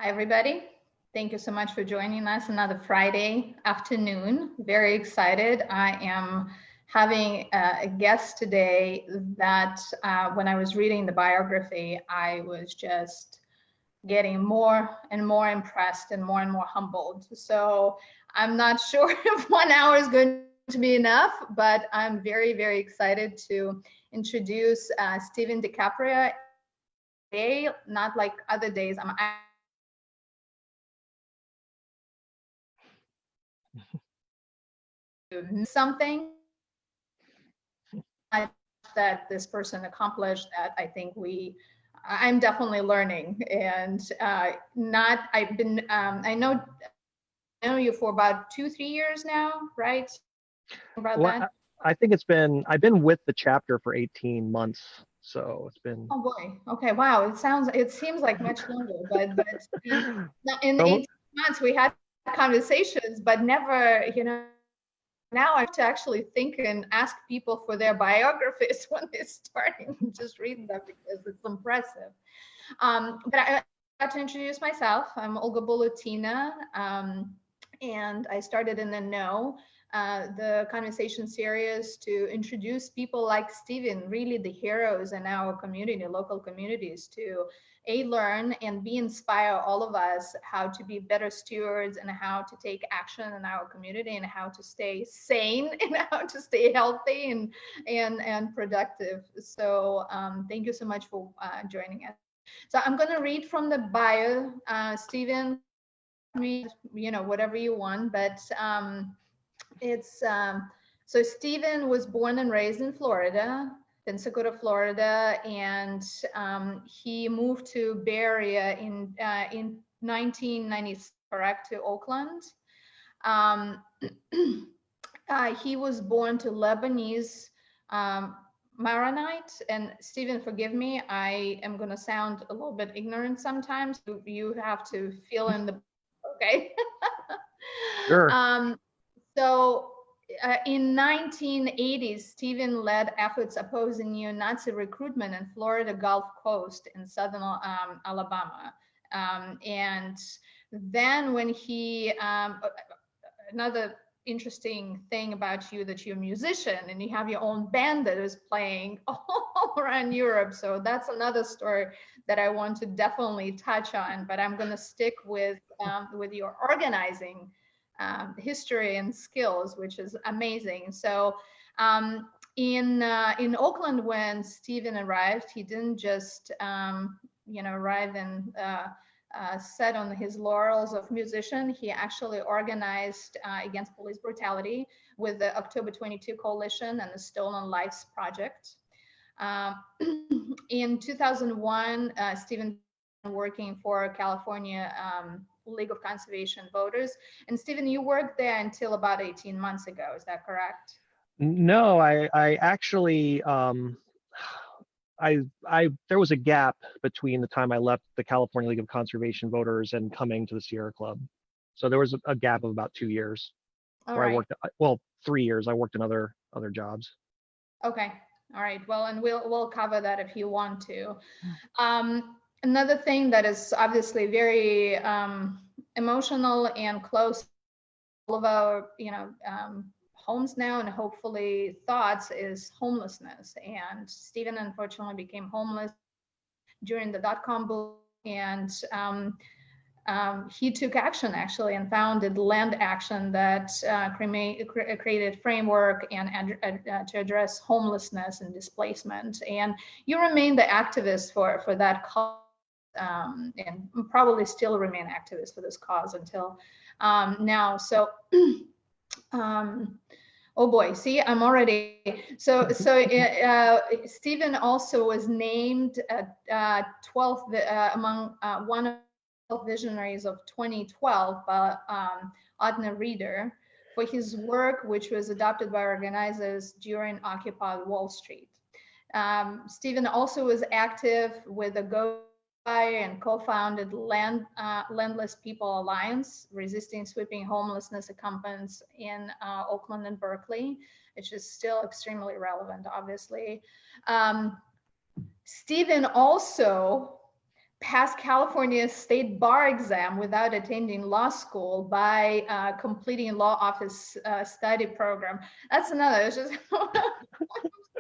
Hi, everybody. Thank you so much for joining us another Friday afternoon. Very excited. I am having a guest today that when I was reading the biography, I was just getting more and more impressed and more humbled. So I'm not sure if 1 hour is going to be enough, but I'm very, very excited to introduce Stephen DeCaprio. Today, not like other days, I'm something that this person accomplished that I think I'm definitely learning. And I know you for about 2-3 years now, right? About well, that. I think I've been with the chapter for 18 months. So it's been. Oh boy. Okay. Wow. It seems like much longer, but in 18 months we had conversations, but never, now I have to actually think and ask people for their biographies when they're starting, just read them because it's impressive. But I got to introduce myself. I'm Olga Bolotina, and I started in the conversation series to introduce people like Stephen, really the heroes in our community, local communities, to learn and be inspire all of us how to be better stewards and how to take action in our community and how to stay sane and how to stay healthy and productive. So thank you so much for joining us. So I'm going to read from the bio. Stephen, read whatever you want, but it's so Stephen was born and raised in Florida, Pensacola, Florida, and he moved to Bay Area in 1990, correct, to Oakland. He was born to Lebanese Maronite, and Stephen, forgive me, I am going to sound a little bit ignorant sometimes. You have to fill in the okay. Sure. So in 1980s, Stephen led efforts opposing neo-Nazi recruitment in Florida Gulf Coast in southern Alabama. And then when he, another interesting thing about you, that you're a musician and you have your own band that is playing all around Europe. So that's another story that I want to definitely touch on, but I'm going to stick with your organizing history and skills, which is amazing. So in Oakland, when Stephen arrived, he didn't just arrive and set on his laurels of musician. He actually organized against police brutality with the October 22 Coalition and the Stolen Lives Project. In 2001, Stephen working for California League of Conservation Voters. And Stephen, you worked there until about 18 months ago. Is that correct? No, I actually, there was a gap between the time I left the California League of Conservation Voters and coming to the Sierra Club. So there was a gap of about 2 years where I worked, 3 years. I worked in other jobs. Okay. All right. Well, and we'll cover that if you want to. Another thing that is obviously very emotional and close to all of our, homes now and hopefully thoughts is homelessness. And Stephen unfortunately became homeless during the .com boom, and he took action actually and founded Land Action that created framework and to address homelessness and displacement. And you remain the activist for that cause. And probably still remain activist for this cause until now. So, oh boy, see, I'm already, so Stephen also was named 12th among one of the visionaries of 2012 by Adna Reader for his work, which was adopted by organizers during Occupy Wall Street. Stephen also was active with the Go and co-founded Landless People Alliance, resisting sweeping homelessness campaigns in Oakland and Berkeley, which is still extremely relevant, obviously. Stephen also passed California state bar exam without attending law school by completing law office study program. That's another. It's just I'm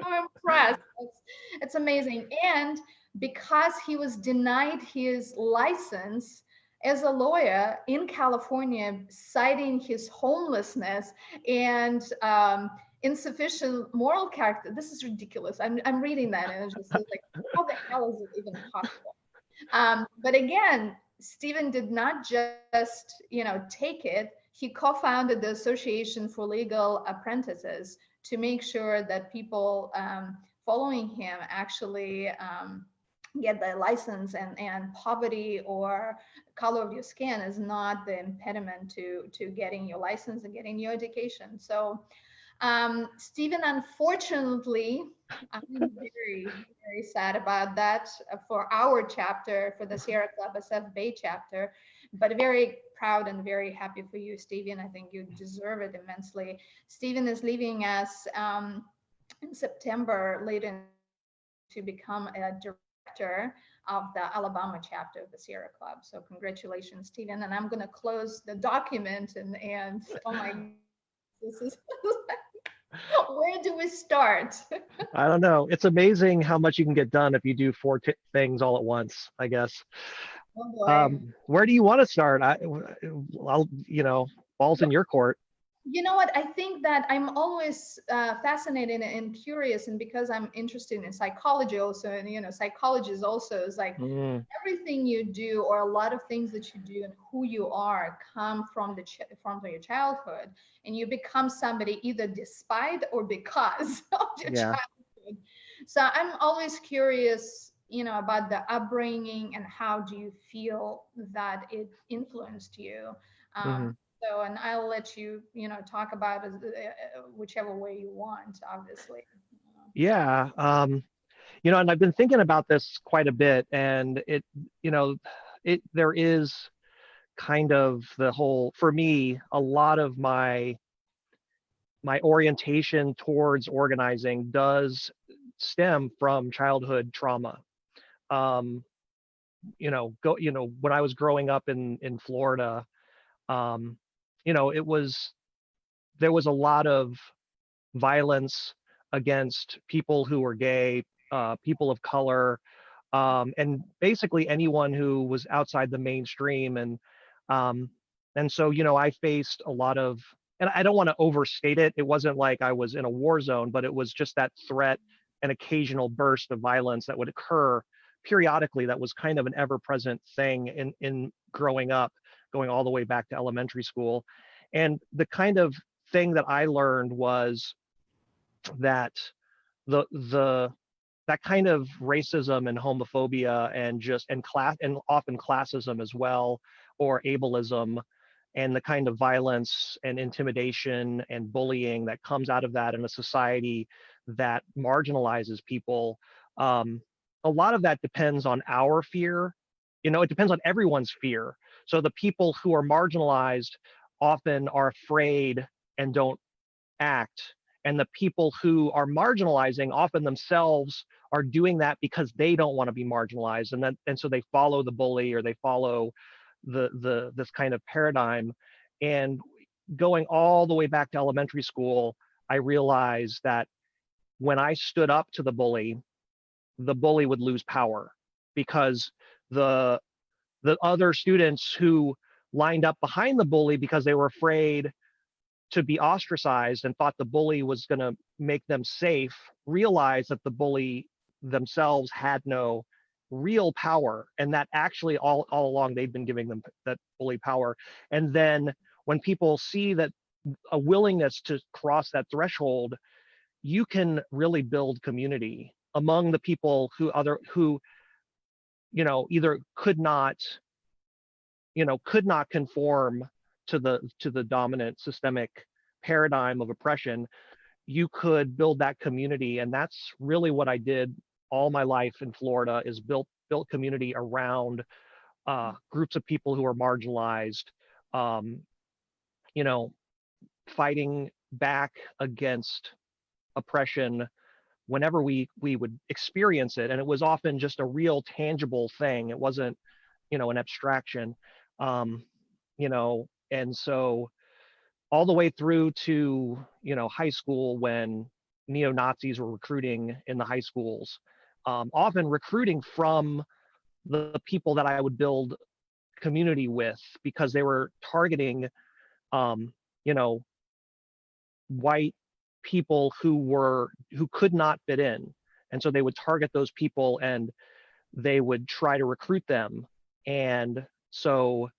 so impressed. It's amazing. And because he was denied his license as a lawyer in California, citing his homelessness and insufficient moral character. This is ridiculous. I'm reading that and it's just like, how the hell is it even possible? But again, Stephen did not just, take it. He co-founded the Association for Legal Apprentices to make sure that people following him actually get their license, and poverty or color of your skin is not the impediment to getting your license and getting your education. So Stephen, unfortunately, I'm very, very sad about that for our chapter, for the Sierra Club SF Bay chapter, but very proud and very happy for you, Stephen. I think you deserve it immensely. Stephen is leaving us in September later to become a director of the Alabama chapter of the Sierra Club. So congratulations, Stephen. And I'm going to close the document and oh my, this is where do we start? I don't know. It's amazing how much you can get done if you do four things all at once, I guess. Oh boy. Where do you want to start? I'll, ball's in your court. You know what? I think that I'm always fascinated and curious, and because I'm interested in psychology also, and psychology is also is like everything you do, or a lot of things that you do, and who you are come from from your childhood, and you become somebody either despite or because of your childhood. So I'm always curious, about the upbringing and how do you feel that it influenced you. So, and I'll let you, talk about it whichever way you want, obviously. Yeah. And I've been thinking about this quite a bit, and there is kind of the whole, for me, a lot of my orientation towards organizing does stem from childhood trauma. When I was growing up in Florida, there was a lot of violence against people who were gay, people of color, and basically anyone who was outside the mainstream. And so, I faced a lot of, and I don't want to overstate it. It wasn't like I was in a war zone, but it was just that threat, an occasional burst of violence that would occur periodically. That was kind of an ever-present thing in growing up, going all the way back to elementary school. And the kind of thing that I learned was that that kind of racism and homophobia and class, and often classism as well, or ableism, and the kind of violence and intimidation and bullying that comes out of that in a society that marginalizes people. A lot of that depends on our fear. It depends on everyone's fear. So the people who are marginalized often are afraid and don't act. And the people who are marginalizing often themselves are doing that because they don't want to be marginalized. And so they follow the bully, or they follow this kind of paradigm. And going all the way back to elementary school, I realized that when I stood up to the bully would lose power, because the other students who lined up behind the bully because they were afraid to be ostracized and thought the bully was going to make them safe, realized that the bully themselves had no real power, and that actually all along they've been giving them that bully power. And then when people see that a willingness to cross that threshold, you can really build community among the people who either could not conform to the dominant systemic paradigm of oppression. You could build that community. And that's really what I did all my life in Florida, is built community around groups of people who are marginalized, fighting back against oppression whenever we would experience it, and it was often just a real tangible thing. It wasn't, an abstraction, and so all the way through to, high school, when neo-Nazis were recruiting in the high schools, often recruiting from the people that I would build community with, because they were targeting, you know, white people who could not fit in. And so they would target those people and they would try to recruit them. And so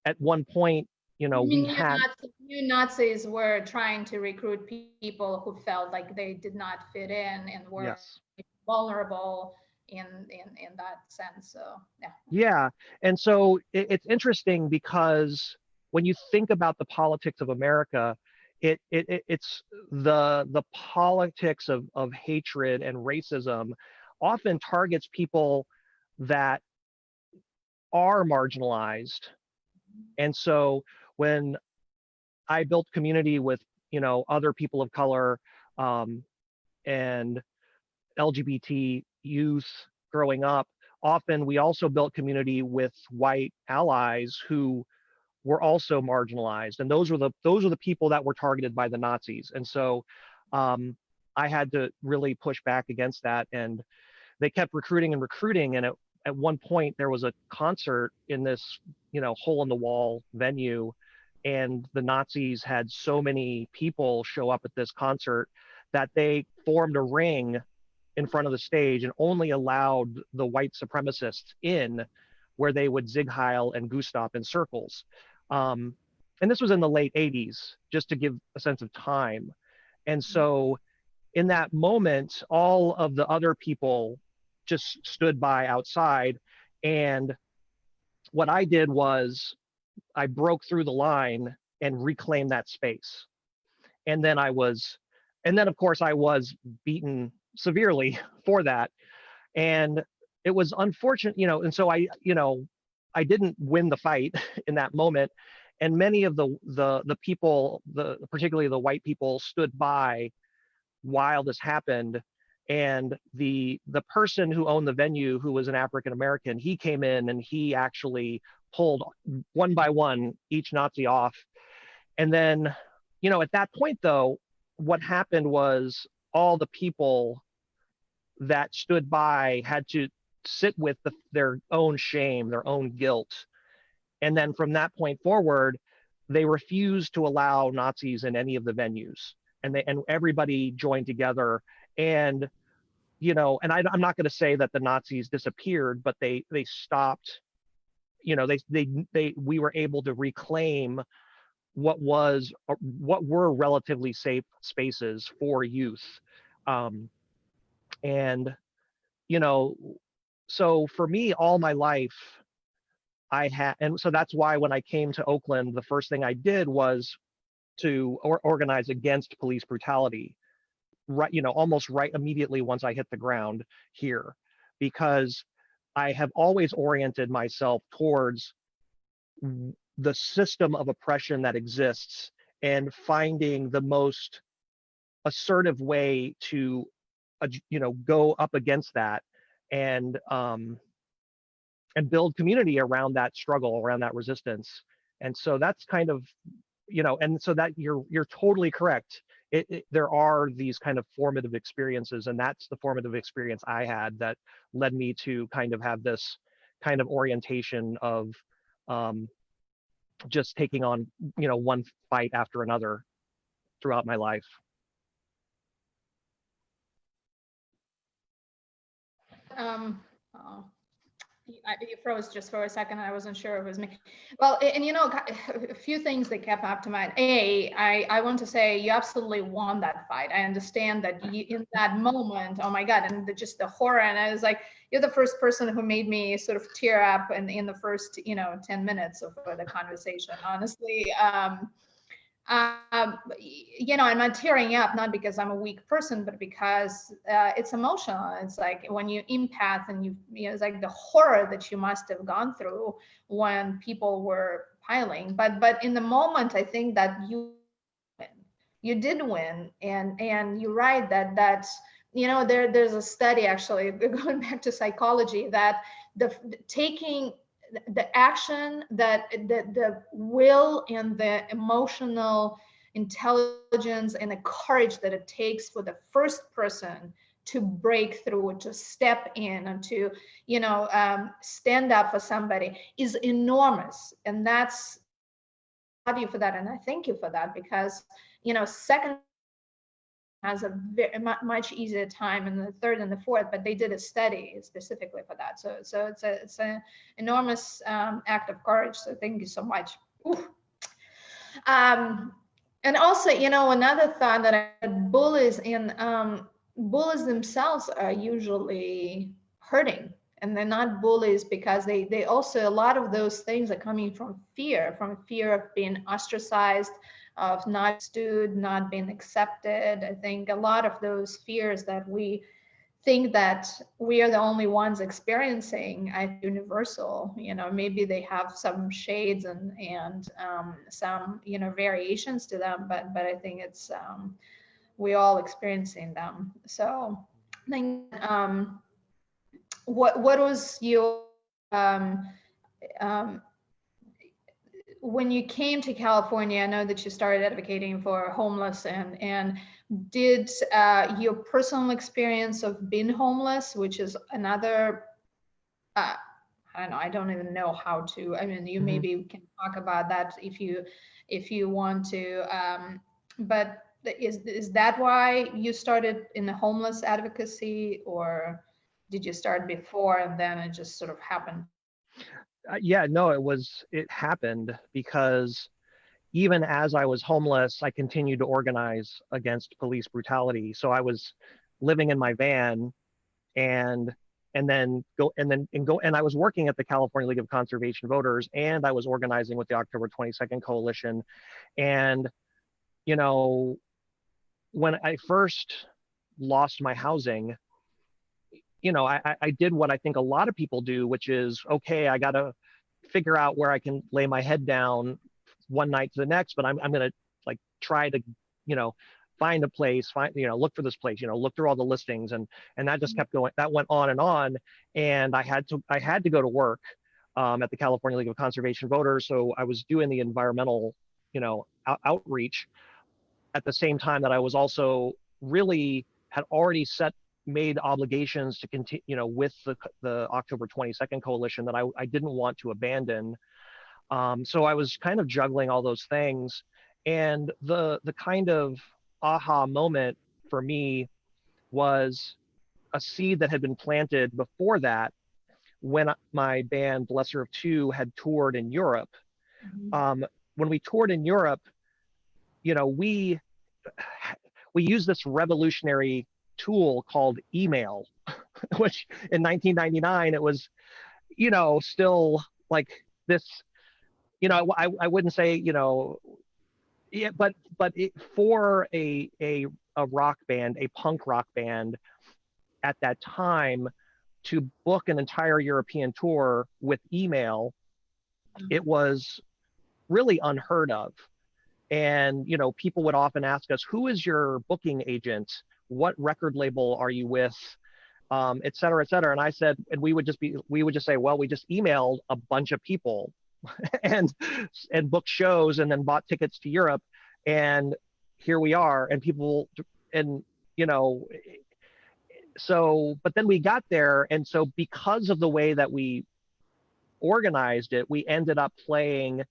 at one point, we had neo-Nazis were trying to recruit people who felt like they did not fit in and were yes. vulnerable in that sense. So yeah. Yeah. And so it's interesting because when you think about the politics of America, it's the politics of hatred and racism often targets people that are marginalized. And so when I built community with, other people of color, and LGBT youth growing up, often we also built community with white allies who were also marginalized, and those were the people that were targeted by the Nazis. And so I had to really push back against that, and they kept recruiting and recruiting. And at one point there was a concert in this hole in the wall venue, and the Nazis had so many people show up at this concert that they formed a ring in front of the stage and only allowed the white supremacists in, where they would Zig Heil and goose stop in circles. And this was in the late 80s, just to give a sense of time. And so in that moment, all of the other people just stood by outside. And what I did was I broke through the line and reclaimed that space. And then of course I was beaten severely for that. And it was unfortunate, and so I didn't win the fight in that moment. And many of the people, particularly the white people, stood by while this happened. And the person who owned the venue, who was an African American, he came in and he actually pulled one by one each Nazi off. And then, at that point though, what happened was all the people that stood by had to sit with their own shame, their own guilt. And then from that point forward, they refused to allow Nazis in any of the venues. And everybody joined together. And, and I'm not going to say that the Nazis disappeared, but they stopped, we were able to reclaim what were relatively safe spaces for youth. And, so for me, all my life, and so that's why when I came to Oakland, the first thing I did was to organize against police brutality, right, almost right immediately once I hit the ground here, because I have always oriented myself towards the system of oppression that exists and finding the most assertive way to, go up against that and build community around that struggle, around that resistance. And so that's kind of, and so that you're totally correct. There are these kind of formative experiences, and that's the formative experience I had that led me to kind of have this kind of orientation of just taking on, one fight after another throughout my life. You froze just for a second. I wasn't sure it was me. Well, and a few things that kept up to mind. I want to say you absolutely won that fight. I understand that in that moment, oh my God, and just the horror. And I was like, you're the first person who made me sort of tear up in the first, 10 minutes of the conversation, honestly. I'm not tearing up, not because I'm a weak person, but because it's emotional. It's like when you empath and it's like the horror that you must have gone through when people were piling. But in the moment, I think that you did win. And you're right that there's a study actually going back to psychology that the taking the action, that the will and the emotional intelligence and the courage that it takes for the first person to break through, to step in, and to stand up for somebody is enormous. And that's you for that, and I thank you for that, because second has a very much easier time, and the third and the fourth, but they did a study specifically for that. So it's an enormous act of courage. So thank you so much. And also, another thought that bullies themselves are usually hurting, and they're not bullies because they also, a lot of those things are coming from fear of being ostracized, of not understood, not being accepted. I think a lot of those fears that we think that we are the only ones experiencing are universal. Maybe they have some shades and some variations to them, but I think it's we all experiencing them. So I think what was your um, when you came to California? I know that you started advocating for homeless, and did your personal experience of being homeless, which is another, I don't know, I don't even know how to, I mean, you maybe can talk about that if you want to, but is that why you started in the homeless advocacy, or did you start before and then it just sort of happened? Yeah, no, it happened because even as I was homeless, I continued to organize against police brutality. So I was living in my van and and I was working at the California League of Conservation Voters, and I was organizing with the October 22nd Coalition. And when I first lost my housing, I did what I think a lot of people do, which is, okay, I got to figure out where I can lay my head down one night to the next, but I'm going to like try to, find a place, look for this place, look through all the listings. And that just kept going. That went on. And I had to go to work at the California League of Conservation Voters. So I was doing the environmental, outreach at the same time that I was also really had already made obligations to continue, with the October 22nd Coalition that I didn't want to abandon. So I was kind of juggling all those things. And the kind of aha moment for me was a seed that had been planted before that when my band Lesser of Two had toured in Europe. When we toured in Europe, we used this revolutionary tool called email, which in 1999 it was, still like this, I wouldn't say, yeah, but for a rock band, a punk rock band at that time, to book an entire European tour with email, it was really unheard of. And people would often ask us, who is your booking agent? What record label are you with? Et cetera, et cetera. And I said, and we would just say, well, we just emailed a bunch of people and booked shows and then bought tickets to Europe. And here we are. And people, and so, but then we got there. And so because of the way that we organized it, we ended up playing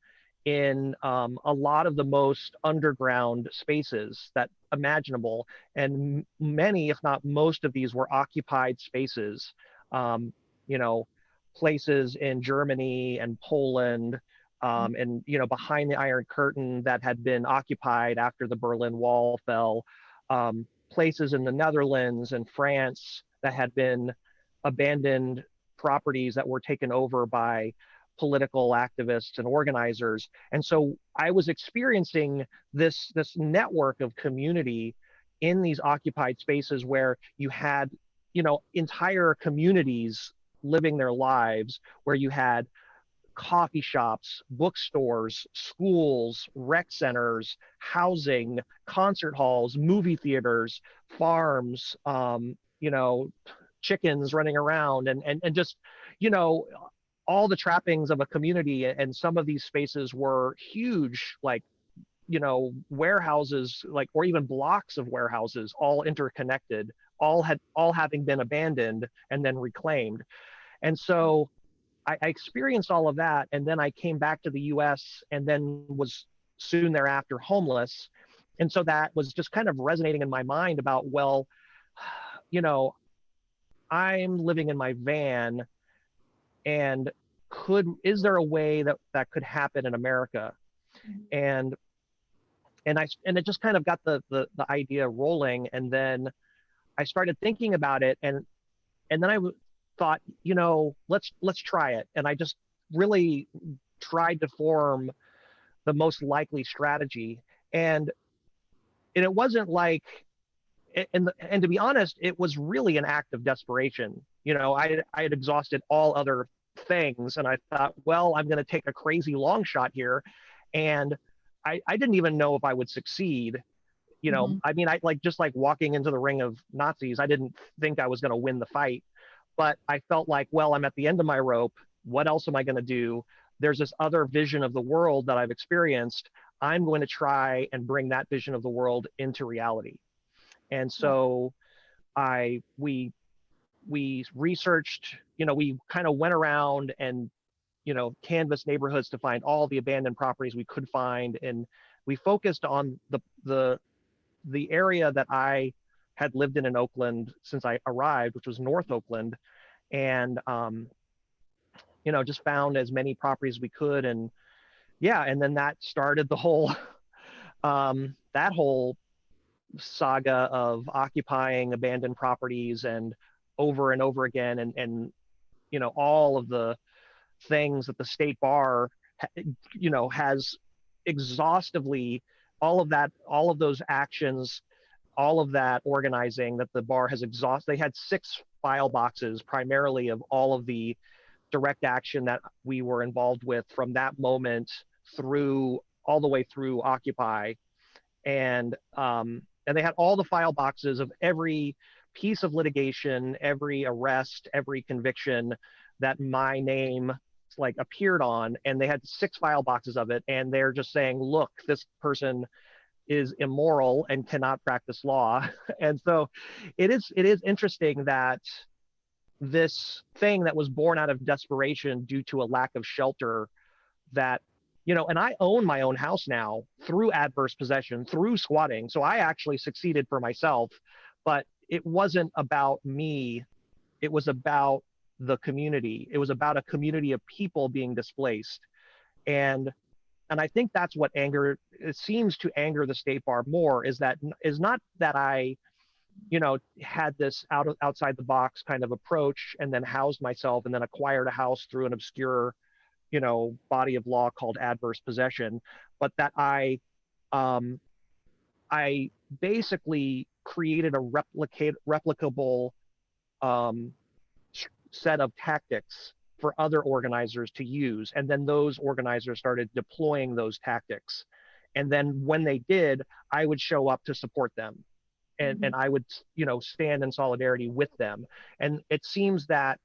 in a lot of the most underground spaces that imaginable. And many, if not most of these were occupied spaces, places in Germany and Poland, and, behind the Iron Curtain that had been occupied after the Berlin Wall fell, places in the Netherlands and France that had been abandoned properties that were taken over by political activists and organizers. And so I was experiencing this network of community in these occupied spaces where you had, entire communities living their lives, where you had coffee shops, bookstores, schools, rec centers, housing, concert halls, movie theaters, farms, chickens running around, and just, you know, all the trappings of a community. And some of these spaces were huge, like, warehouses, like, or even blocks of warehouses, all interconnected, all having been abandoned and then reclaimed. And so I experienced all of that, and then I came back to the US and then was soon thereafter homeless. And so that was just kind of resonating in my mind about, well, you know, I'm living in my van, and is there a way that could happen in America? And and it just kind of got the idea rolling. And then I started thinking about it, and then thought, let's try it. And I just really tried to form the most likely strategy. And it wasn't like, and to be honest, it was really an act of desperation. I had exhausted all other things, and I thought, well, I'm going to take a crazy long shot here. And I didn't even know if I would succeed. I mean, I just like walking into the ring of Nazis, I didn't think I was going to win the fight, but I felt like, well, I'm at the end of my rope. What else am I going to do? There's this other vision of the world that I've experienced. I'm going to try and bring that vision of the world into reality. And so we researched, we kind of went around and, canvassed neighborhoods to find all the abandoned properties we could find. And we focused on the area that I had lived in Oakland since I arrived, which was North Oakland. And, just found as many properties as we could. And and then that started the whole, that whole saga of occupying abandoned properties and over again. And all of the things that the state bar, has exhaustively, all of those actions, all of that organizing that the bar has exhausted. They had 6 file boxes primarily of all of the direct action that we were involved with from that moment through all the way through Occupy. And they had all the file boxes of every piece of litigation, every arrest, every conviction that my name like appeared on. And they had 6 file boxes of it. And they're just saying, look, this person is immoral and cannot practice law. And so it is interesting that this thing that was born out of desperation due to a lack of shelter, that, and I own my own house now through adverse possession, through squatting. So I actually succeeded for myself, but it wasn't about me. It was about the community. It was about a community of people being displaced. And I think that's what it seems to anger the state bar more, is not that I, had this outside the box kind of approach and then housed myself and then acquired a house through an obscure, body of law called adverse possession, but that I basically created a replicable set of tactics for other organizers to use. And then those organizers started deploying those tactics. And then when they did, I would show up to support them. And I would, stand in solidarity with them. And it seems that,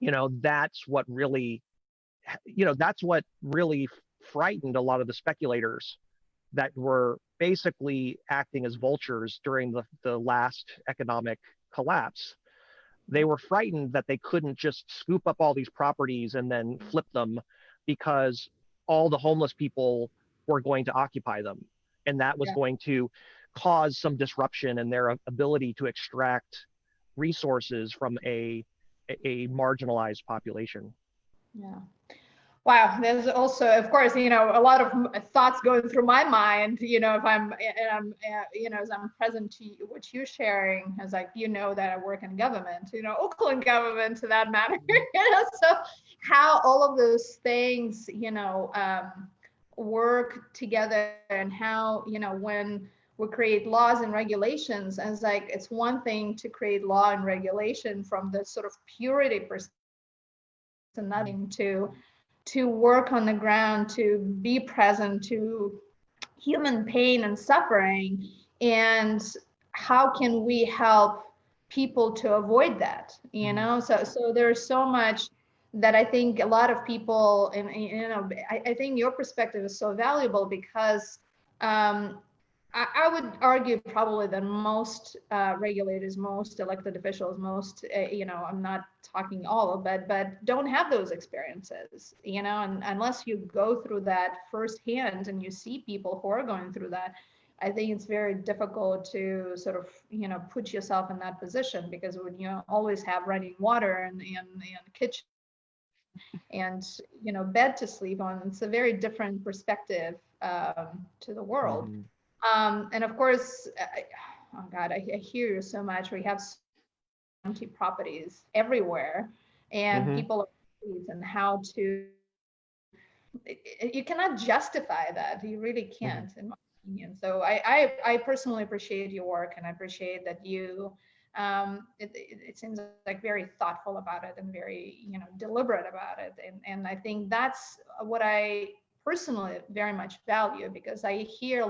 that's what really frightened a lot of the speculators that were basically acting as vultures during the last economic collapse. They were frightened that they couldn't just scoop up all these properties and then flip them, because all the homeless people were going to occupy them. And that was going to cause some disruption in their ability to extract resources from a marginalized population. Yeah. Wow. There's also, of course, a lot of thoughts going through my mind, if I'm as I'm present to you, what you're sharing is like, that I work in government, Oakland government to that matter, so how all of those things, work together, and how, when we create laws and regulations, and it's one thing to create law and regulation from the sort of purity perspective, nothing to to work on the ground, to be present to human pain and suffering, and how can we help people to avoid that, you know? So there's so much that I think a lot of people, and you know, I think your perspective is so valuable because I would argue probably that most regulators, most elected officials, most, you know, I'm not talking all, but don't have those experiences, you know, and unless you go through that firsthand and you see people who are going through that, I think it's very difficult to sort of, you know, put yourself in that position, because when you always have running water and kitchen and, you know, bed to sleep on, it's a very different perspective to the world. Mm-hmm. And of course, oh God, I hear you so much. We have so empty properties everywhere, and Mm-hmm. people are streets, and how to, you cannot justify that. You really Mm-hmm. can't, in my opinion. So I personally appreciate your work, and I appreciate that you, it seems like very thoughtful about it and very, you know, deliberate about it. And I think that's what I personally very much value, because I hear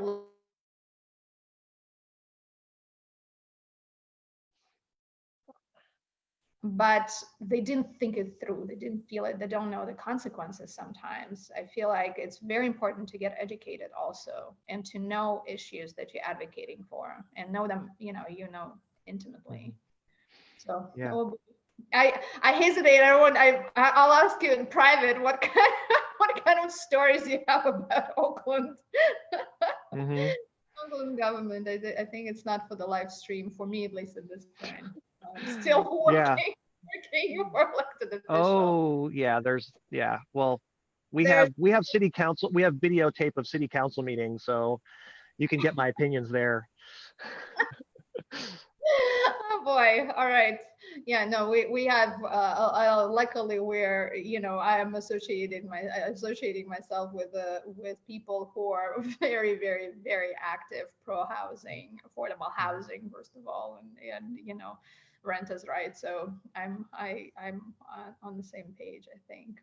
but they didn't think it through. They didn't feel it. They don't know the consequences sometimes. I feel like it's very important to get educated also, and to know issues that you're advocating for and know them, you know, Mm-hmm. intimately. So Yeah. oh, I hesitate. I'll ask you in private what kind what kind of stories you have about Oakland. Mm-hmm. Oakland government. I think it's not for the live stream, for me at least at this point. I'm still Yeah. working for elected official. Oh, yeah. Yeah. Well, There's we have city council. We have videotape of city council meetings, so you can get my opinions there. oh boy. All right. Yeah, no, we have luckily we're, you know, I am associating myself with people who are very, very, very active pro housing, affordable housing, first of all, and you know, renters' rights. So I'm on the same page, I think.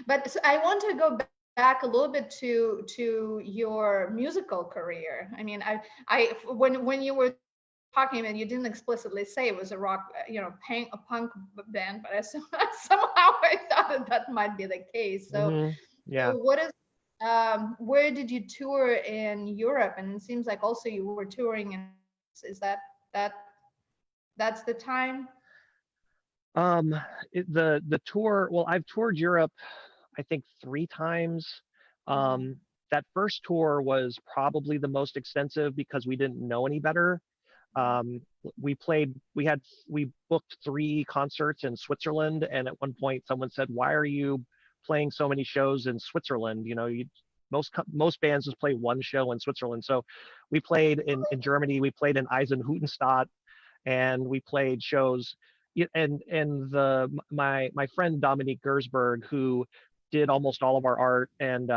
But so I want to go back a little bit to your musical career. I mean, I when you were talking about, you didn't explicitly say it was a rock, you know, a punk band, but somehow I thought that that might be the case. So, Mm-hmm. Yeah. so what is, where did you tour in Europe? And it seems like also you were touring in, is that that's the time? Um, the tour. Well, I've toured Europe, I think 3 times. Wow. Um, that first tour was probably the most extensive because we didn't know any better. Um, we booked 3 concerts in Switzerland, and at one point someone said, "Why are you playing so many shows in Switzerland? You know, most bands just play one show in Switzerland." So we played in Germany, we played in Eisenhüttenstadt, and we played shows. And my friend Dominique Gersberg, who did almost all of our art, and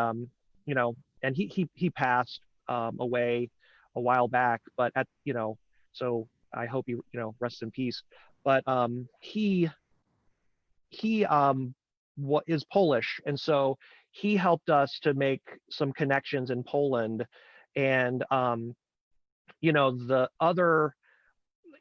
you know, and he passed away a while back, but at you know, so I hope rests in peace. But he what is Polish, and so he helped us to make some connections in Poland, and the other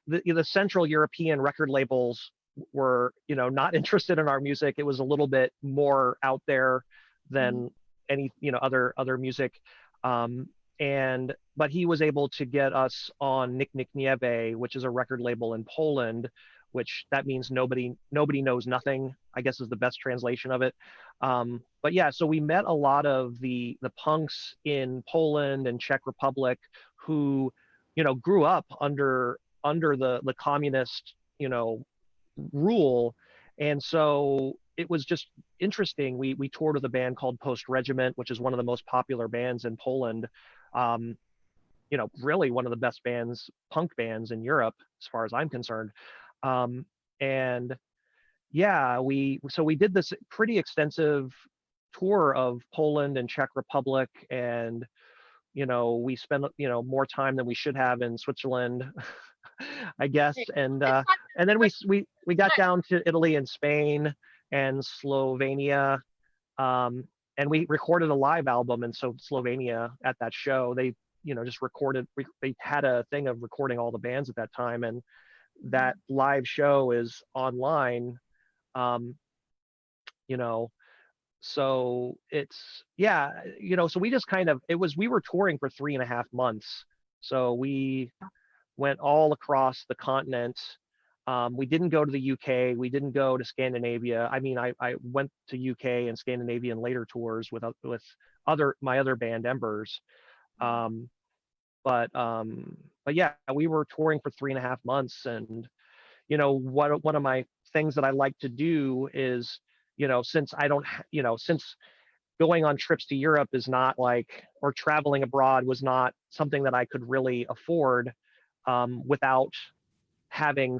the Central European record labels were not interested in our music. It was a little bit more out there Mhm. than any other music, um, and but he was able to get us on Nick Nick Nieve, which is a record label in Poland, which that means nobody knows nothing, I guess, is the best translation of it. But yeah, so we met a lot of the punks in Poland and Czech Republic who grew up under the communist rule, and so it was just interesting. We toured with a band called Post Regiment, which is one of the most popular bands in Poland. um, really one of the best punk bands in Europe as far as I'm concerned. um, and yeah, we did this pretty extensive tour of Poland and Czech Republic, and we spent more time than we should have in Switzerland, I guess. It's And then not, we got down to Italy and Spain and Slovenia. And we recorded a live album in Slovenia at that show. They, just recorded. They had a thing of recording all the bands at that time, and that live show is online. Um, you know, so it's so we just kind of we were touring for 3.5 months. So we went all across the continent. We didn't go to the UK. We didn't go to Scandinavia. I mean, I went to UK and Scandinavia in later tours with my other band Embers. Um, but yeah, we were touring for 3.5 months, and one of my things that I like to do is, since I don't, since going on trips to Europe is not like, or traveling abroad was not something that I could really afford without having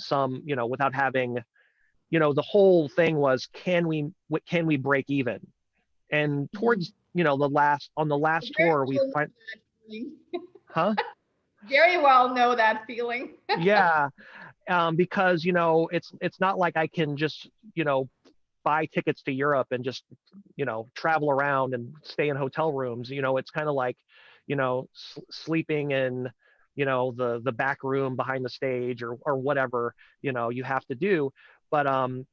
the whole thing was, can we break even? And towards, on the last tour, we find, huh? Very well know that feeling. Yeah. Because, it's not like I can just, buy tickets to Europe and just, travel around and stay in hotel rooms. It's kind of like, sleeping in, the back room behind the stage or whatever, you have to do. But I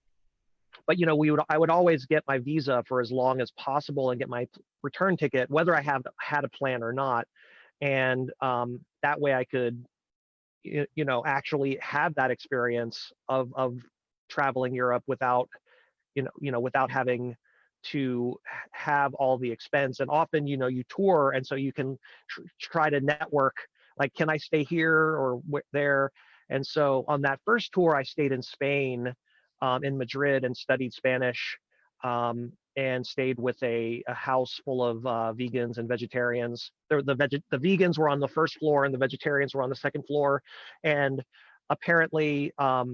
would always get my visa for as long as possible and get my return ticket, whether I had a plan or not. And that way I could, actually have that experience of traveling Europe without, without having to have all the expense. And often, you tour, and so you can try to network, like, can I stay here or there? And so on that first tour, I stayed in Spain, in Madrid, and studied Spanish, and stayed with a house full of vegans and vegetarians. The vegans were on the first floor and the vegetarians were on the second floor. And apparently, at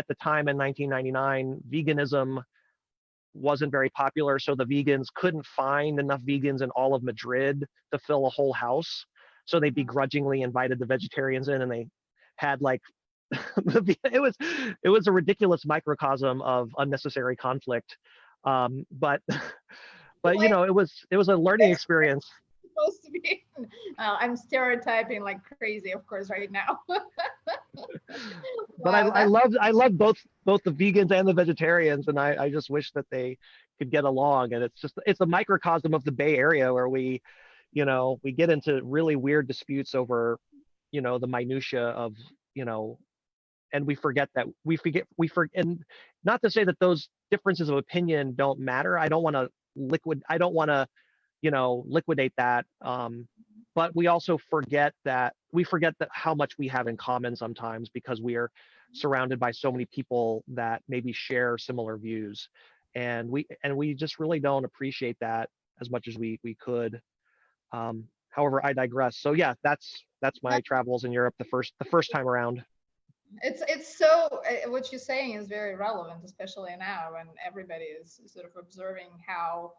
the time in 1999, veganism wasn't very popular. So the vegans couldn't find enough vegans in all of Madrid to fill a whole house. So they begrudgingly invited the vegetarians in, and they had like, it was a ridiculous microcosm of unnecessary conflict. But it was a learning experience. Supposed to be. I'm stereotyping like crazy, of course, right now. But I love both the vegans and the vegetarians, and I just wish that they could get along. And it's a microcosm of the Bay Area where we get into really weird disputes over the minutia of and we forget, and not to say that those differences of opinion don't matter. I don't want to liquidate that. But we also forget that how much we have in common sometimes, because we are surrounded by so many people that maybe share similar views, and we just really don't appreciate that as much as we could. However, I digress. So yeah, that's my travels in Europe the first time around. It's so, what you're saying is very relevant, especially now when everybody is sort of observing how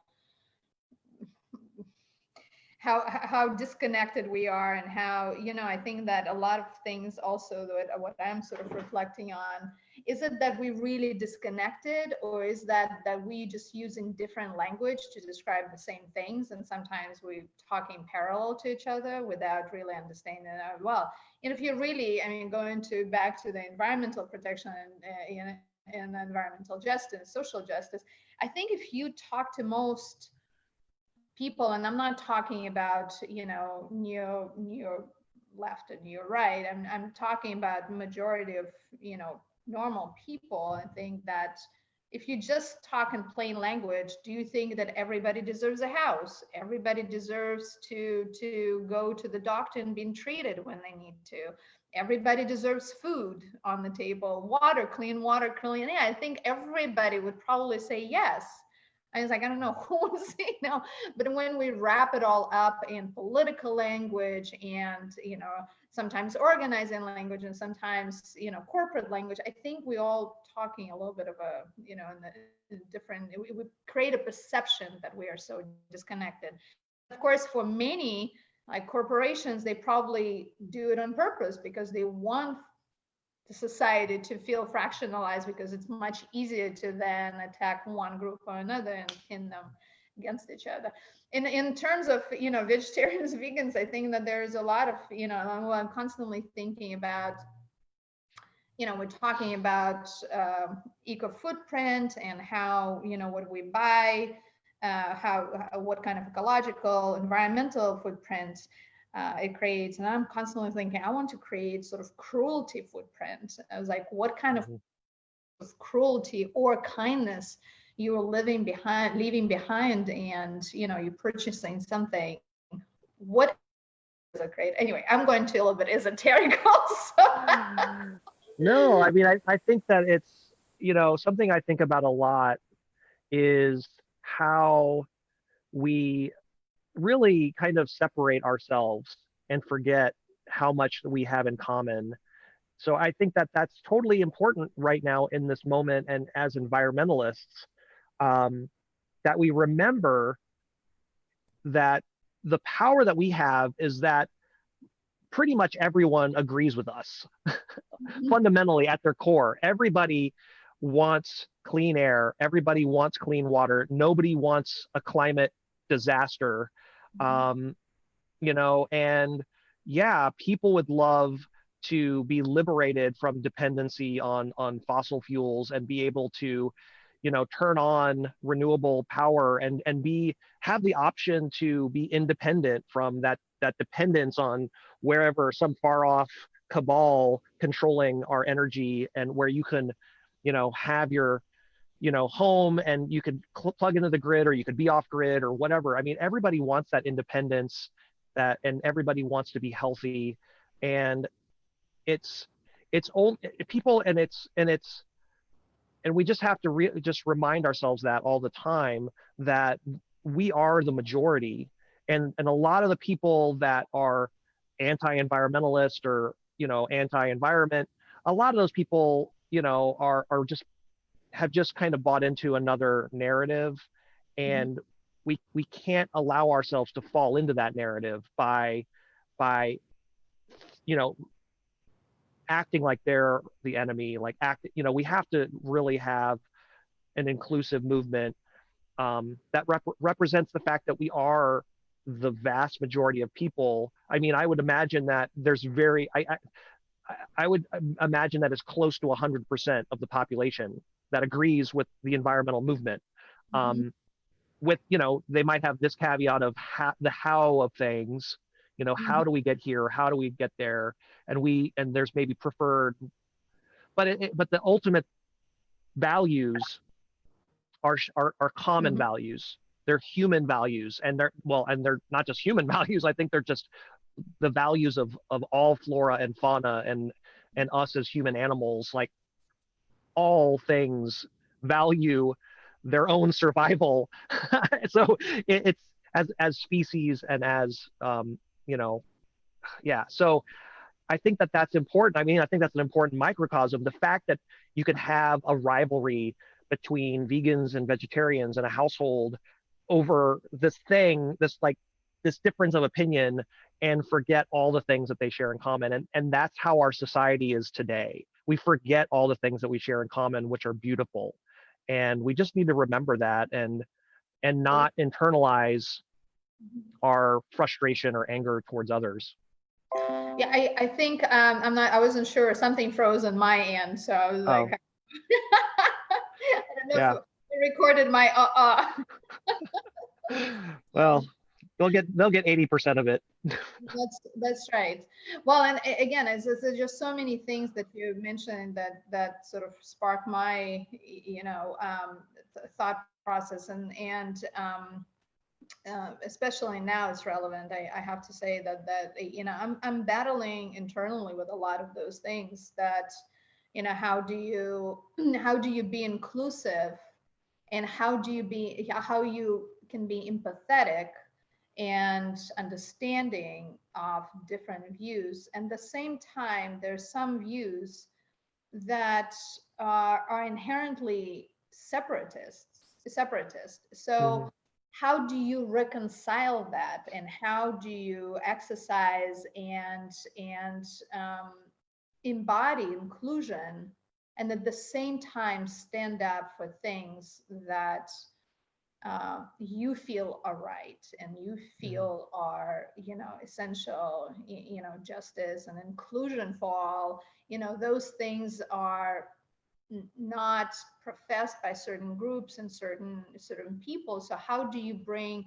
disconnected we are, and how, I think that a lot of things also, that what I'm sort of reflecting on, is it that we really disconnected, or is that we just using different language to describe the same things, and sometimes we talking parallel to each other without really understanding it well. And if you really, going back to the environmental protection and environmental justice, social justice, I think if you talk to most people, and I'm not talking about neo left and neo right, I'm talking about majority of normal people, I think that if you just talk in plain language, do you think that everybody deserves a house? Everybody deserves to go to the doctor and being treated when they need to. Everybody deserves food on the table, clean water, clean air. I think everybody would probably say yes. I was like, I don't know who would say no, but when we wrap it all up in political language and, sometimes organizing language and sometimes, corporate language, I think we all talking a little bit of a, in the different, we create a perception that we are so disconnected. Of course, for many, like corporations, they probably do it on purpose because they want the society to feel fractionalized, because it's much easier to then attack one group or another and pin them against each other. In terms of, vegetarians, vegans, I think that there's a lot of, I'm constantly thinking about, we're talking about eco footprint and how, what we buy, what kind of ecological, environmental footprint it creates. And I'm constantly thinking, I want to create sort of cruelty footprint. I was like, what kind of cruelty or kindness you're leaving behind, and you're purchasing something. What is it great? Anyway, I'm going to a little bit esoterical. No, I mean, I think that it's, something I think about a lot is how we really kind of separate ourselves and forget how much we have in common. So I think that that's totally important right now in this moment, and as environmentalists, that we remember that the power that we have is that pretty much everyone agrees with us. Fundamentally, at their core, everybody wants clean air, everybody wants clean water, nobody wants a climate disaster. And yeah, people would love to be liberated from dependency on fossil fuels and be able to turn on renewable power and have the option to be independent from that dependence on wherever some far off cabal controlling our energy, and where you can have your home and you could plug into the grid, or you could be off grid or whatever. I mean, everybody wants that independence, and everybody wants to be healthy, and it's old people, and we just have to just remind ourselves that all the time, that we are the majority, and a lot of the people that are anti-environmentalist or anti-environment, a lot of those people are just have just kind of bought into another narrative, and we can't allow ourselves to fall into that narrative by acting like they're the enemy, like we have to really have an inclusive movement that represents the fact that we are the vast majority of people. I mean, I would imagine that there's I would imagine that it's close to 100% of the population that agrees with the environmental movement. With they might have this caveat of the how of things. How do we get here? How do we get there? And there's maybe preferred, but but the ultimate values are common values. They're human values, and they're not just human values. I think they're just the values of all flora and fauna, and us as human animals. Like, all things value their own survival. So it's as species, and as yeah. So I think that that's important. I mean, I think that's an important microcosm. The fact that you could have a rivalry between vegans and vegetarians in a household over this thing, this difference of opinion, and forget all the things that they share in common. And that's how our society is today. We forget all the things that we share in common, which are beautiful. And we just need to remember that, and not internalize our frustration or anger towards others. Yeah, I think I wasn't sure, something froze on my end, so I was like, I don't know if it recorded my Well, they'll get 80% of it. That's right. Well, and again, it's just so many things that you mentioned that sort of sparked my thought process, and especially now it's relevant. I have to say that I'm battling internally with a lot of those things. That how do you be inclusive, and how you can be empathetic and understanding of different views. And at the same time, there's some views that are inherently separatist. So how do you reconcile that, and how do you exercise and embody inclusion and at the same time stand up for things that you feel are right and you feel are, essential, justice and inclusion for all, those things are not professed by certain groups and certain people. So how do you bring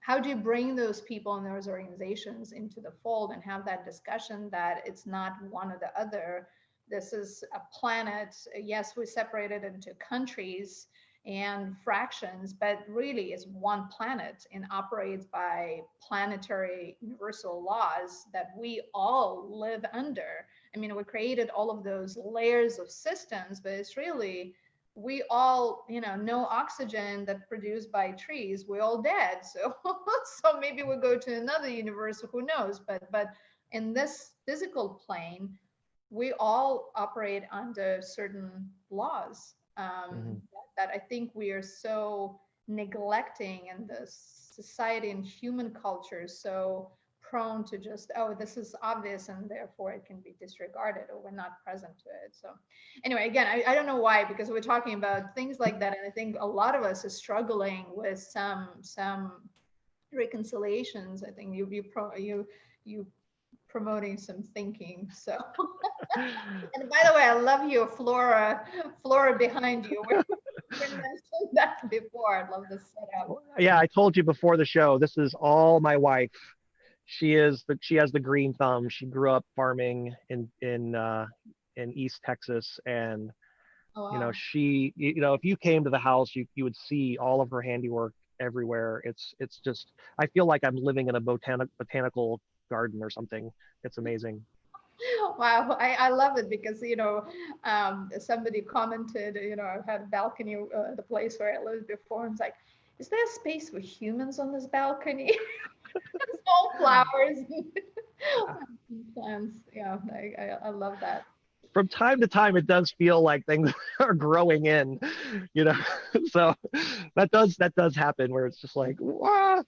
those people and those organizations into the fold and have that discussion that it's not one or the other? This is a planet. Yes, we separated into countries and fractions, but really it's one planet and operates by planetary universal laws that we all live under. I mean, we created all of those layers of systems, but it's really, we all, no oxygen that's produced by trees, we're all dead. So so maybe we go to another universe, who knows? But in this physical plane, we all operate under certain laws, that I think we are so neglecting, and the society and human culture is so prone to just, oh, this is obvious and therefore it can be disregarded, or we're not present to it. So anyway, again, I don't know why, because we're talking about things like that, and I think a lot of us are struggling with some reconciliations. I think you promoting some thinking. So and by the way, I love your flora behind you. We mentioned that before. I love the setup. Yeah, I told you before the show, this is all my wife. She has the green thumb. She grew up farming in East Texas, and Oh, wow. if you came to the house, you would see all of her handiwork everywhere. It's just, I feel like I'm living in a botanical garden or something. It's amazing. Wow, I love it because somebody commented, I've had a balcony, the place where I lived before, and it's like, is there space for humans on this balcony? It's all flowers and plants. Yeah, I love that. From time to time, it does feel like things are growing in, you know. So that does happen where it's just like, wow.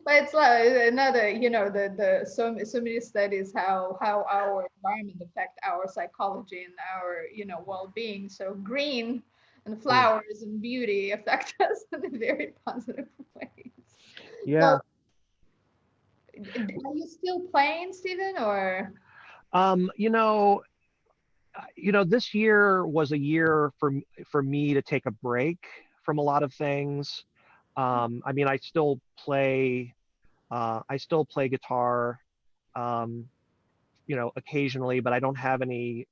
But it's like another, the so many studies how our environment affect our psychology and our, well-being. So green and flowers and beauty affect us in a very positive ways. Yeah. So are you still playing, Stephen, or? Um, you know, this year was a year for me to take a break from a lot of things. I mean, I still play guitar, um, occasionally, but I don't have any,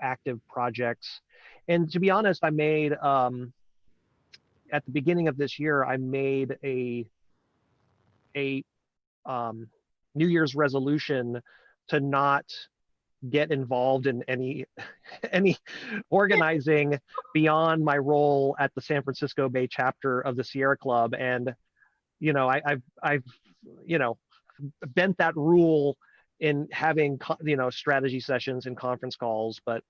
active projects. And to be honest, I made at the beginning of this year, I made a New Year's resolution to not get involved in any any organizing beyond my role at the San Francisco Bay chapter of the Sierra Club. And I've bent that rule in having strategy sessions and conference calls, but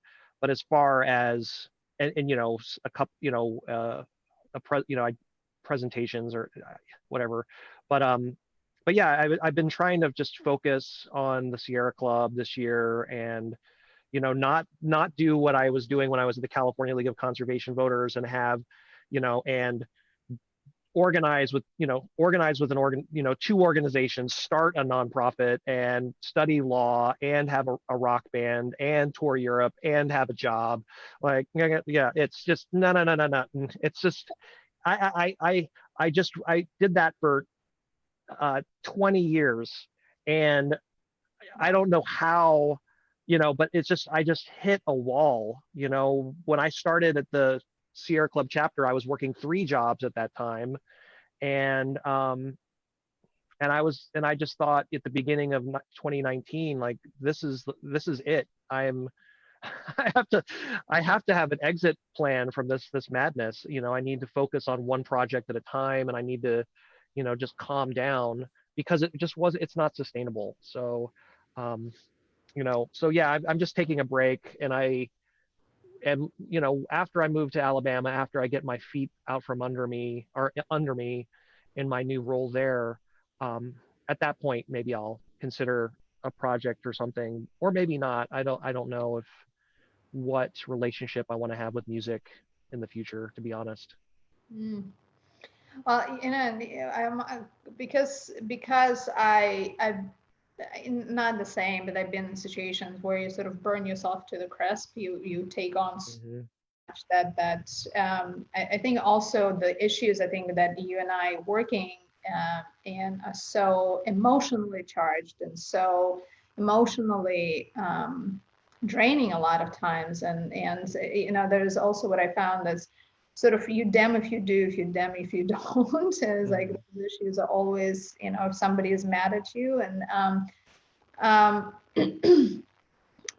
as far as and a couple presentations or whatever, but yeah, I've been trying to just focus on the Sierra Club this year, and not do what I was doing when I was at the California League of Conservation Voters, and have and organize with two organizations, start a nonprofit, and study law, and have a rock band, and tour Europe, and have a job. Like, yeah, it's just no. It's just I did that for 20 years, and I don't know how, but it's just, I just hit a wall. When I started at the Sierra Club chapter, I was working 3 jobs at that time. And I just thought at the beginning of 2019, like, this is it. I have to have an exit plan from this madness. I need to focus on one project at a time, and I need to, just calm down, because it's not sustainable. So, so yeah, I'm just taking a break, and after I move to Alabama, after I get my feet out from under me in my new role there, at that point, maybe I'll consider a project or something, or maybe not. I don't know if what relationship I want to have with music in the future, to be honest. Mm. Well, because I've not the same, but I've been in situations where you sort of burn yourself to the crisp. You take on so Hmm. much I think also the issues I think that you and I working and are so emotionally charged and so emotionally draining a lot of times, and there's also what I found that's sort of you damn if you do, if you damn if you don't. And it's like Hmm. those issues are always, if somebody is mad at you. And um,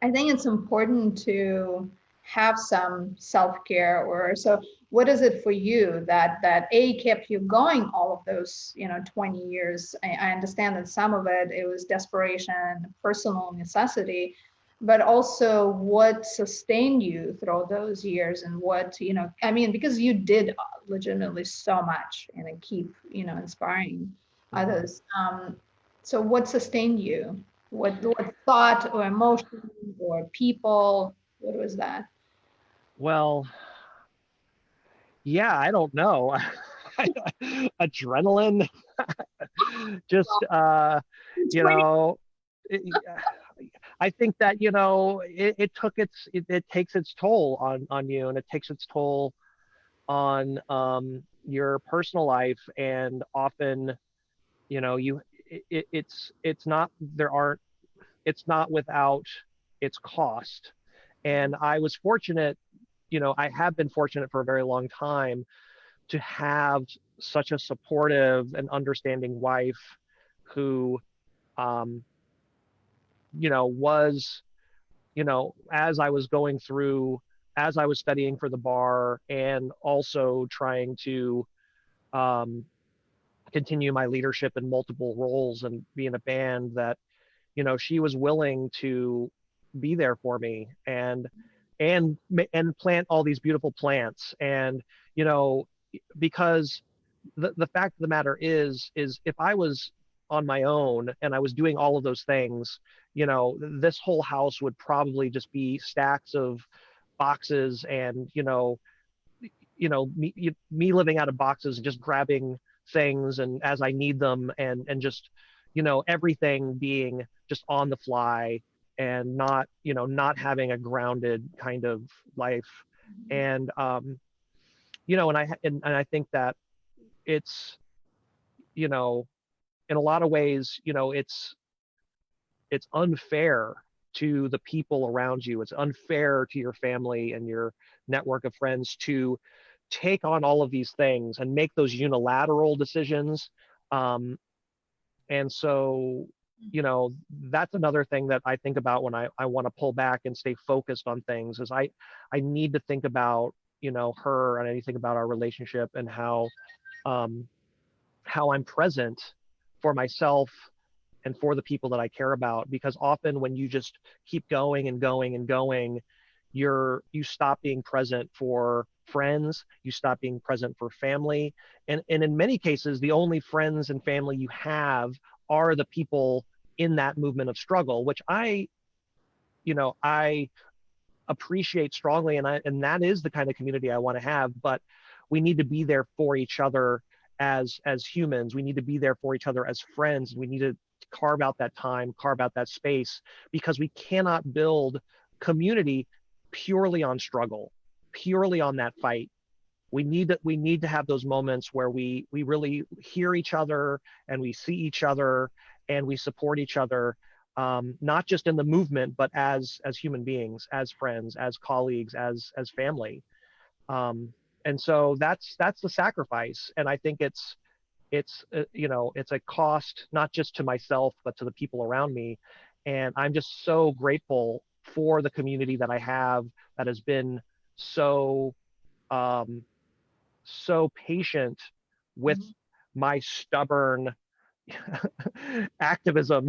I think it's important to have some self-care. Or so what is it for you that a kept you going all of those 20 years? I understand that some of it was desperation, personal necessity, but also what sustained you through those years, and what I mean, because you did legitimately so much and keep inspiring Hmm. others. So what sustained you? What thought or emotion or people? What was that? Well, yeah, I don't know. Adrenaline, just you 20. know, it, I think that it takes its toll on you, and it takes its toll on your personal life, and often you it's not there aren't it's not without its cost. And I was fortunate, I have been fortunate for a very long time to have such a supportive and understanding wife who, um, was, as I was going through, as I was studying for the bar and also trying to um, continue my leadership in multiple roles and be in a band, that she was willing to be there for me, and plant all these beautiful plants. And you know because the fact of the matter is if I was on my own and I was doing all of those things, this whole house would probably just be stacks of boxes, and me living out of boxes and just grabbing things and as I need them, and just everything being just on the fly, and not having a grounded kind of life. And and I think that it's you know in a lot of ways, it's unfair to the people around you. It's unfair to your family and your network of friends to take on all of these things and make those unilateral decisions. Um, and so, that's another thing that I think about when I want to pull back and stay focused on things, is I need to think about, her, and I need to think about our relationship, and um, how I'm present for myself and for the people that I care about. Because often when you just keep going and going and going, you stop being present for friends, you stop being present for family. And in many cases, the only friends and family you have are the people in that movement of struggle, which I appreciate strongly, and that is the kind of community I want to have. But we need to be there for each other as humans. We need to be there for each other as friends. We need to carve out that time, carve out that space, because we cannot build community purely on struggle, purely on that fight. We need to have those moments where we really hear each other, and we see each other, and we support each other, not just in the movement, but as human beings, as friends, as colleagues, as family. um, and so that's the sacrifice. And I think it's a cost, not just to myself but to the people around me. And I'm just so grateful for the community that I have, that has been so um, so patient with Mhm. my stubborn activism,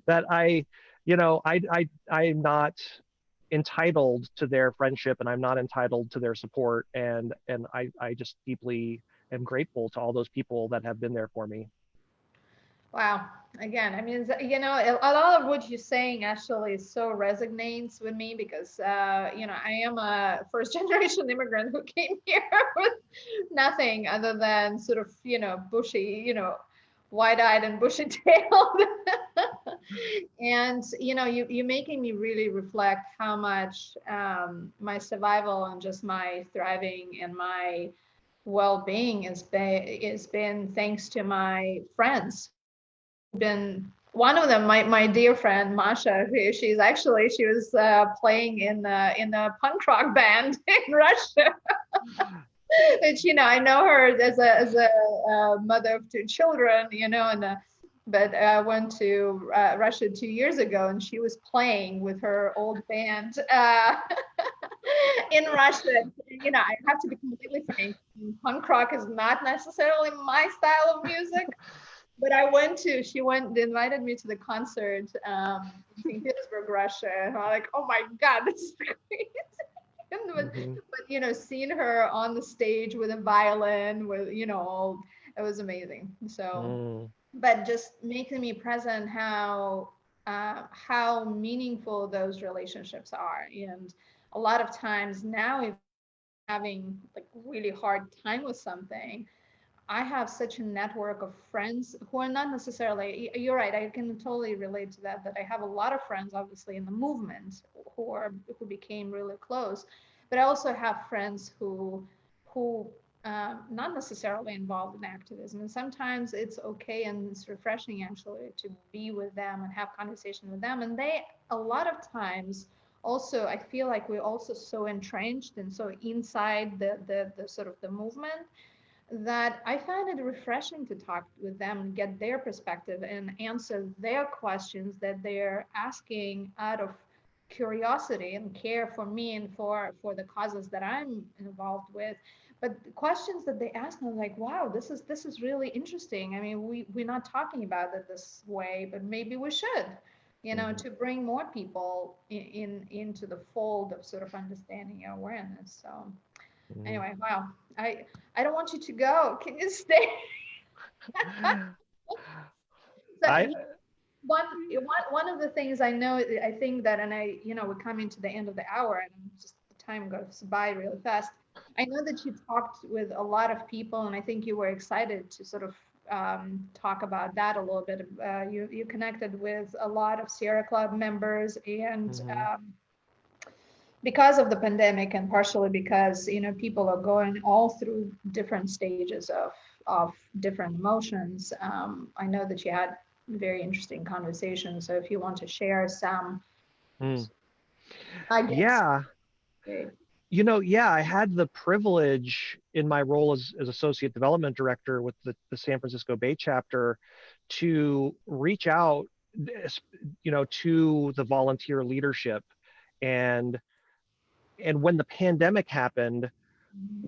that I'm not entitled to their friendship, and I'm not entitled to their support. And I just deeply am grateful to all those people that have been there for me. Wow. Again, I mean, a lot of what you're saying actually so resonates with me because, I am a first generation immigrant who came here with nothing other than sort of, bushy, wide-eyed and bushy-tailed. And, you're making me really reflect how much my survival and just my thriving and my well-being has been thanks to my friends. Been one of them, my dear friend Masha, who she was playing in a punk rock band in Russia. And I know her as a mother of two children, but I went to Russia 2 years ago, and she was playing with her old band in Russia. I have to be completely frank. Punk rock is not necessarily my style of music, but they invited me to the concert in St. Petersburg, Russia. And I'm like, oh my God, this is crazy. Hmm. But seeing her on the stage with a violin, with, it was amazing. So, Mm. but just making me present how meaningful those relationships are. And a lot of times now, if having like really hard time with something, I have such a network of friends who are not necessarily, you're right, I can totally relate to that I have a lot of friends obviously in the movement who became really close, but I also have friends who not necessarily involved in activism. And sometimes it's okay and it's refreshing actually to be with them and have conversation with them. And they, a lot of times, also, I feel like we're also so entrenched and so inside the sort of the movement that I find it refreshing to talk with them and get their perspective and answer their questions that they're asking out of curiosity and care for me and for the causes that I'm involved with. But the questions that they ask, I'm like, wow, this is really interesting. I mean, we're not talking about it this way, but maybe we should, Hmm. to bring more people into the fold of sort of understanding and awareness. So Hmm. anyway, wow. I don't want you to go. Can you stay? So I one of the things I know, I think that, and we're coming to the end of the hour, and just the time goes by really fast. I know that you talked with a lot of people, and I think you were excited to sort of talk about that a little bit. You connected with a lot of Sierra Club members, and Mhm. because of the pandemic and partially because people are going all through different stages of different emotions. I know that you had very interesting conversations, so if you want to share some Mm. nuggets. Yeah, Great. yeah, I had the privilege in my role as associate development director with the San Francisco Bay chapter to reach out, to the volunteer leadership. And when the pandemic happened,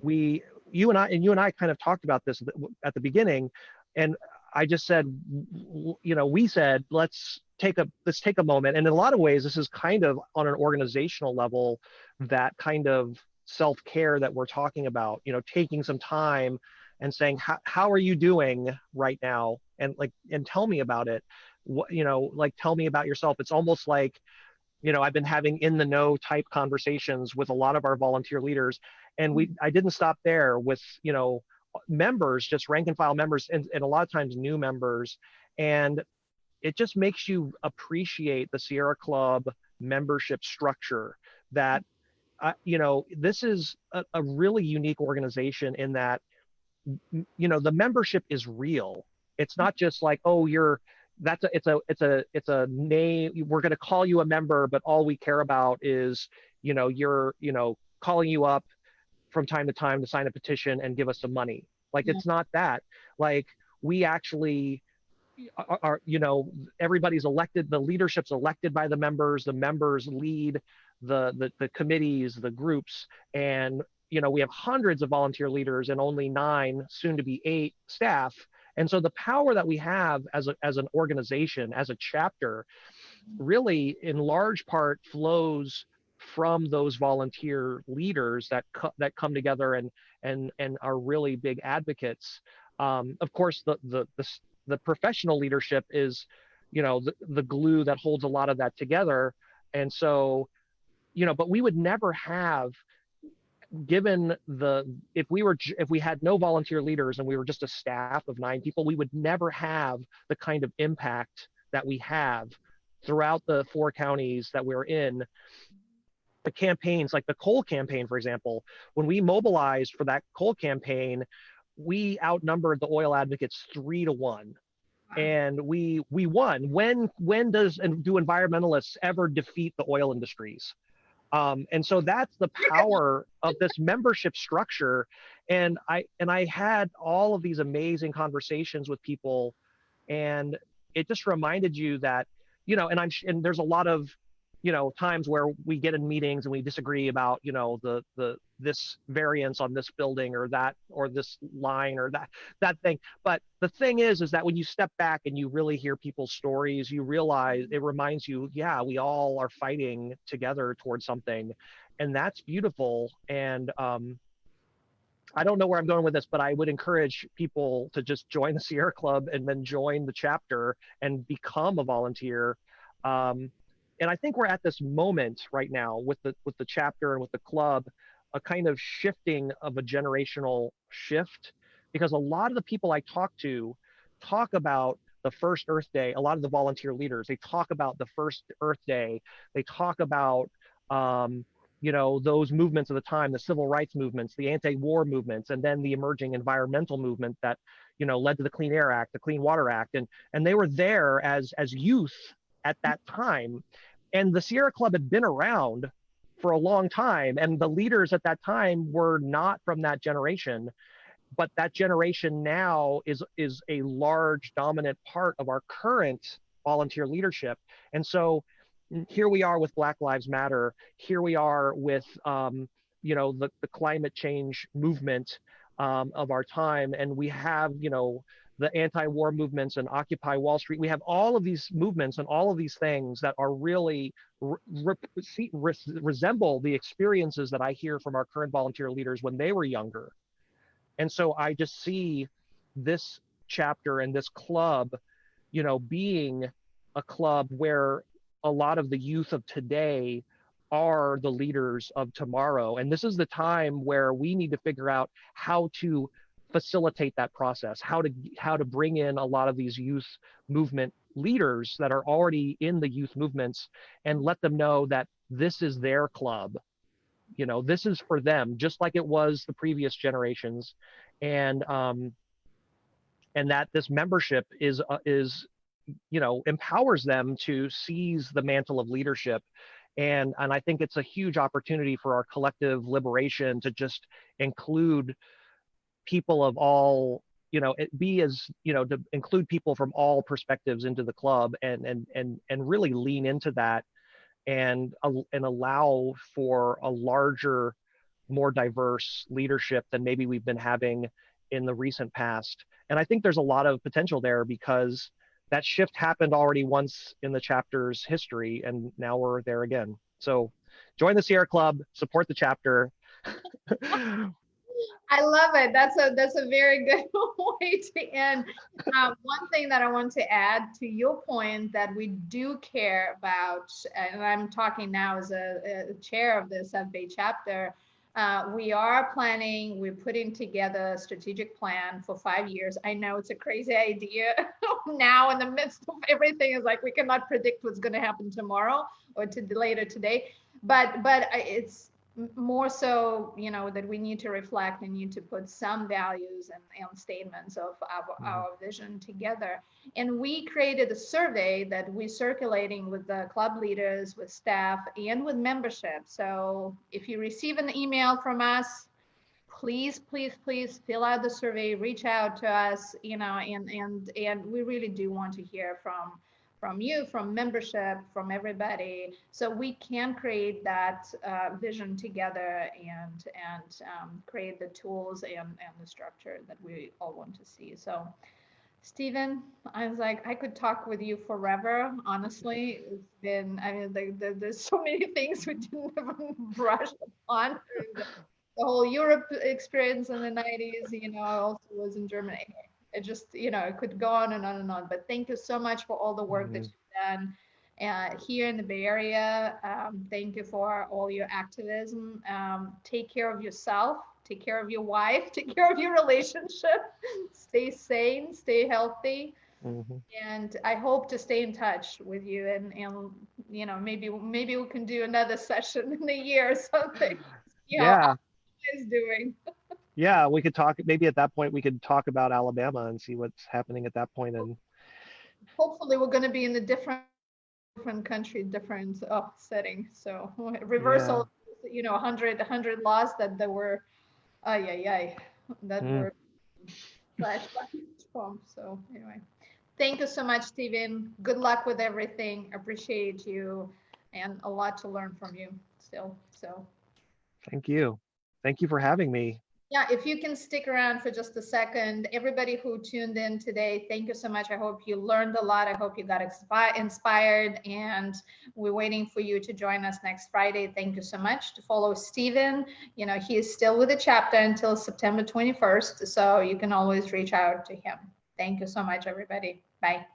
we you and I kind of talked about this at the beginning, and I just said, we said let's take a moment, and in a lot of ways this is kind of on an organizational level, that kind of self-care that we're talking about, taking some time and saying, how are you doing right now, and tell me about it. What, tell me about yourself. It's almost like, I've been having in the know type conversations with a lot of our volunteer leaders. And I didn't stop there with, members, just rank and file members, and a lot of times new members. And it just makes you appreciate the Sierra Club membership structure, that, this is a really unique organization in that, the membership is real. It's not just like, oh, it's a name. We're going to call you a member, but all we care about is, you're, calling you up from time to time to sign a petition and give us some money. Like, Yeah. it's not that. Like, we actually are, everybody's elected, the leadership's elected by the members lead the committees, the groups. And we have hundreds of volunteer leaders and only 9, soon to be 8 staff. And so the power that we have as an organization, as a chapter, really in large part flows from those volunteer leaders that come together and are really big advocates. Of course, the professional leadership is, the glue that holds a lot of that together. And so, but we would never have, given if we had no volunteer leaders and we were just a staff of 9 people, we would never have the kind of impact that we have throughout the 4 counties that we're in. The campaigns, like the coal campaign, for example, when we mobilized for that coal campaign, we outnumbered the oil advocates 3-1. And we won. When do environmentalists ever defeat the oil industries? And so that's the power of this membership structure. And I had all of these amazing conversations with people, and it just reminded you that, and there's a lot of, times where we get in meetings and we disagree about, this variance on this building or that, or this line or that thing. But the thing is that when you step back and you really hear people's stories, you realize, it reminds you, yeah, we all are fighting together towards something, and that's beautiful. And I don't know where I'm going with this, but I would encourage people to just join the Sierra Club and then join the chapter and become a volunteer. And I think we're at this moment right now with the chapter and with the club, a kind of shifting of a generational shift, because a lot of the people I talk to talk about the first Earth Day. A lot of the volunteer leaders, they talk about the first Earth Day. They talk about, those movements of the time, the civil rights movements, the anti-war movements, and then the emerging environmental movement that, led to the Clean Air Act, the Clean Water Act. And they were there as youth at that time. And the Sierra Club had been around for a long time, and the leaders at that time were not from that generation, but that generation now is a large dominant part of our current volunteer leadership. And so here we are with Black Lives Matter. Here we are with the climate change movement of our time, and we have the anti-war movements and Occupy Wall Street. We have all of these movements and all of these things that are really resemble the experiences that I hear from our current volunteer leaders when they were younger. And so I just see this chapter and this club, being a club where a lot of the youth of today are the leaders of tomorrow. And this is the time where we need to figure out how to facilitate that process, how to bring in a lot of these youth movement leaders that are already in the youth movements and let them know that this is their club. This is for them, just like it was the previous generations. And that this membership is empowers them to seize the mantle of leadership. And I think it's a huge opportunity for our collective liberation to just include people of all, to include people from all perspectives into the club and really lean into that and allow for a larger, more diverse leadership than maybe we've been having in the recent past. And I think there's a lot of potential there, because that shift happened already once in the chapter's history, and now we're there again. So join the Sierra Club, support the chapter. I love it. That's a very good way to end. One thing that I want to add to your point that we do care about, and I'm talking now as a chair of the FBA chapter, we're putting together a strategic plan for 5 years. I know it's a crazy idea now in the midst of everything. Is like we cannot predict what's going to happen tomorrow or later today, but it's more so, that we need to reflect and need to put some values and statements of our vision together. And we created a survey that we're circulating with the club leaders, with staff, and with membership. So if you receive an email from us, please fill out the survey, reach out to us, and we really do want to hear from you, from membership, from everybody, so we can create that vision together and create the tools and the structure that we all want to see. So, Stephen, I was like, I could talk with you forever. Honestly, it's been, there's so many things we didn't even brush upon. The whole Europe experience in the 90s, I also was in Germany. It just, it could go on and on and on. But thank you so much for all the work that Mhm. you've done here in the Bay Area. Thank you for all your activism. Take care of yourself. Take care of your wife. Take care of your relationship. Stay sane. Stay healthy. Mhm. And I hope to stay in touch with you, and maybe we can do another session in a year or something. See how Yeah. Alma is doing. Yeah, we could talk, maybe at that point we could talk about Alabama and see what's happening at that point. And Hopefully, we're going to be in a different country, different setting. So yeah. reversal, 100 laws that were, ay, that Mm. were slashed by Trump. So anyway, thank you so much, Stephen. Good luck with everything. Appreciate you, and a lot to learn from you still. So Thank you. Thank you for having me. yeah, if you can stick around for just a second, everybody who tuned in today, thank you so much. I hope you learned a lot. I hope you got inspired, and we're waiting for you to join us next Friday. Thank you so much. To follow Stephen, he is still with the chapter until September 21st, so you can always reach out to him. Thank you so much, everybody. Bye.